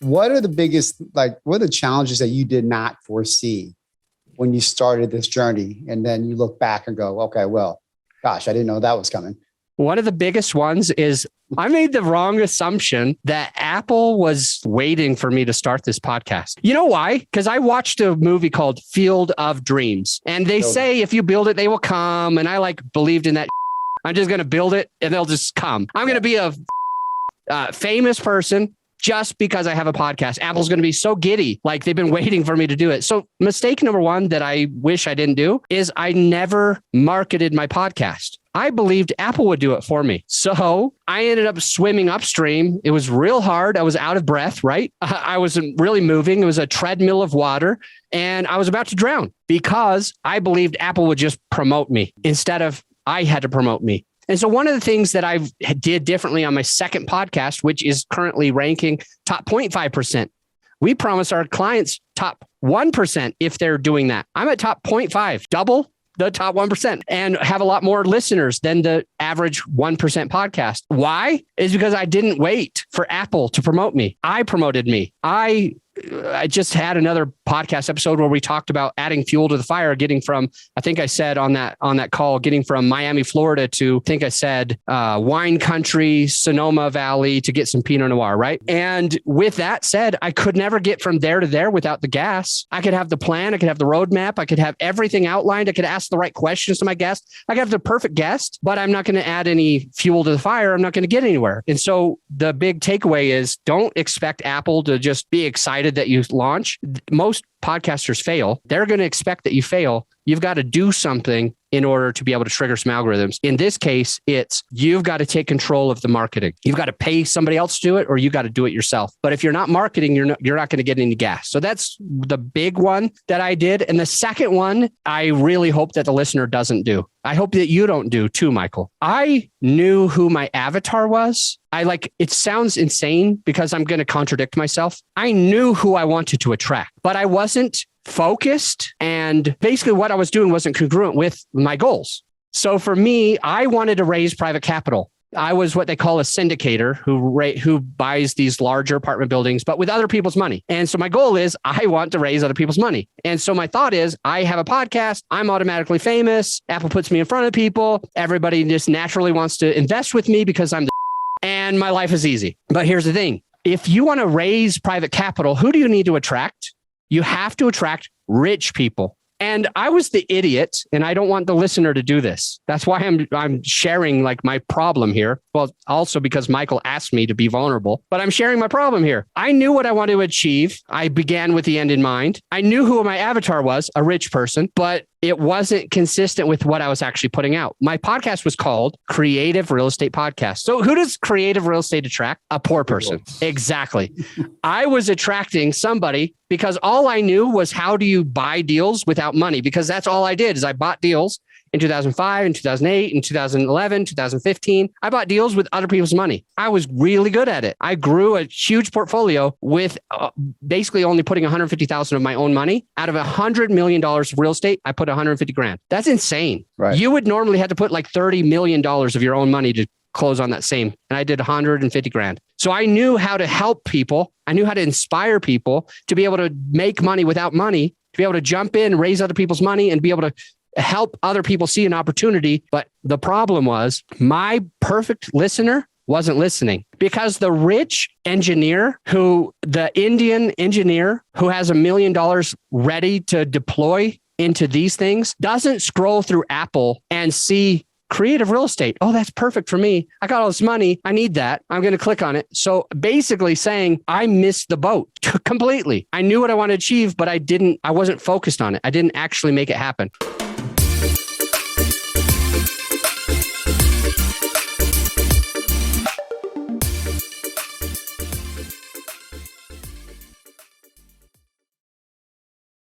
What are the biggest, what are the challenges that you did not foresee when you started this journey? And then you look back and go, okay, well, gosh, I didn't know that was coming. One of the biggest ones is I made the wrong assumption that Apple was waiting for me to start this podcast. You know why? Because I watched a movie called Field of Dreams, and they say if you build it, they will come. And I believed in that. I'm just going to build it and they'll just come. I'm going to be a famous person just because I have a podcast. Apple's going to be so giddy. They've been waiting for me to do it. So mistake number one that I wish I didn't do is I never marketed my podcast. I believed Apple would do it for me. So I ended up swimming upstream. It was real hard. I was out of breath, right? I wasn't really moving. It was a treadmill of water and I was about to drown because I believed Apple would just promote me instead of I had to promote me. And so one of the things that I did differently on my second podcast, which is currently ranking top 0.5%, we promise our clients top 1% if they're doing that. I'm at top 0.5, double the top 1%, and have a lot more listeners than the average 1% podcast. Why? Is because I didn't wait for Apple to promote me. I promoted me. I just had another podcast episode where we talked about adding fuel to the fire, getting from, I think I said on that call, getting from Miami, Florida to, I think I said wine country, Sonoma Valley to get some Pinot Noir, right? And with that said, I could never get from there to there without the gas. I could have the plan. I could have the roadmap. I could have everything outlined. I could ask the right questions to my guest. I could have the perfect guest, but I'm not going to add any fuel to the fire. I'm not going to get anywhere. And so the big takeaway is don't expect Apple to just be excited that you launch. Most podcasters fail. They're going to expect that you fail. You've got to do something in order to be able to trigger some algorithms. In this case, it's you've got to take control of the marketing. You've got to pay somebody else to do it, or you got to do it yourself. But if you're not marketing, you're not going to get any gas. So that's the big one that I did. And the second one, I really hope that the listener doesn't do. I hope that you don't do too, Michael. I knew who my avatar was. It sounds insane because I'm going to contradict myself. I knew who I wanted to attract, but I wasn't focused. And basically what I was doing wasn't congruent with my goals. So for me, I wanted to raise private capital. I was what they call a syndicator who buys these larger apartment buildings, but with other people's money. And so my goal is I want to raise other people's money. And so my thought is I have a podcast. I'm automatically famous. Apple puts me in front of people. Everybody just naturally wants to invest with me because I'm the and my life is easy. But here's the thing. If you want to raise private capital, who do you need to attract? You have to attract rich people. And I was the idiot, and I don't want the listener to do this. That's why I'm sharing my problem here. Well, also because Michael asked me to be vulnerable, but I'm sharing my problem here. I knew what I wanted to achieve. I began with the end in mind. I knew who my avatar was, a rich person, but it wasn't consistent with what I was actually putting out. My podcast was called Creative Real Estate Podcast. So who does creative real estate attract? A poor person. Exactly. I was attracting somebody because all I knew was how do you buy deals without money? Because that's all I did is I bought deals in 2005, in 2008, in 2011, 2015. I bought deals with other people's money. I was really good at it. I grew a huge portfolio with basically only putting $150,000 of my own money. Out of $100 million of real estate, I put $150,000. That's insane. Right. You would normally have to put $30 million of your own money to close on that same. And I did $150,000. So I knew how to help people. I knew how to inspire people to be able to make money without money, to be able to jump in, raise other people's money, and be able to help other people see an opportunity. But the problem was my perfect listener wasn't listening because the rich engineer the Indian engineer who has $1 million ready to deploy into these things doesn't scroll through Apple and see creative real estate. Oh, that's perfect for me. I got all this money. I need that. I'm going to click on it. So basically saying I missed the boat completely. I knew what I wanted to achieve, but I wasn't focused on it. I didn't actually make it happen.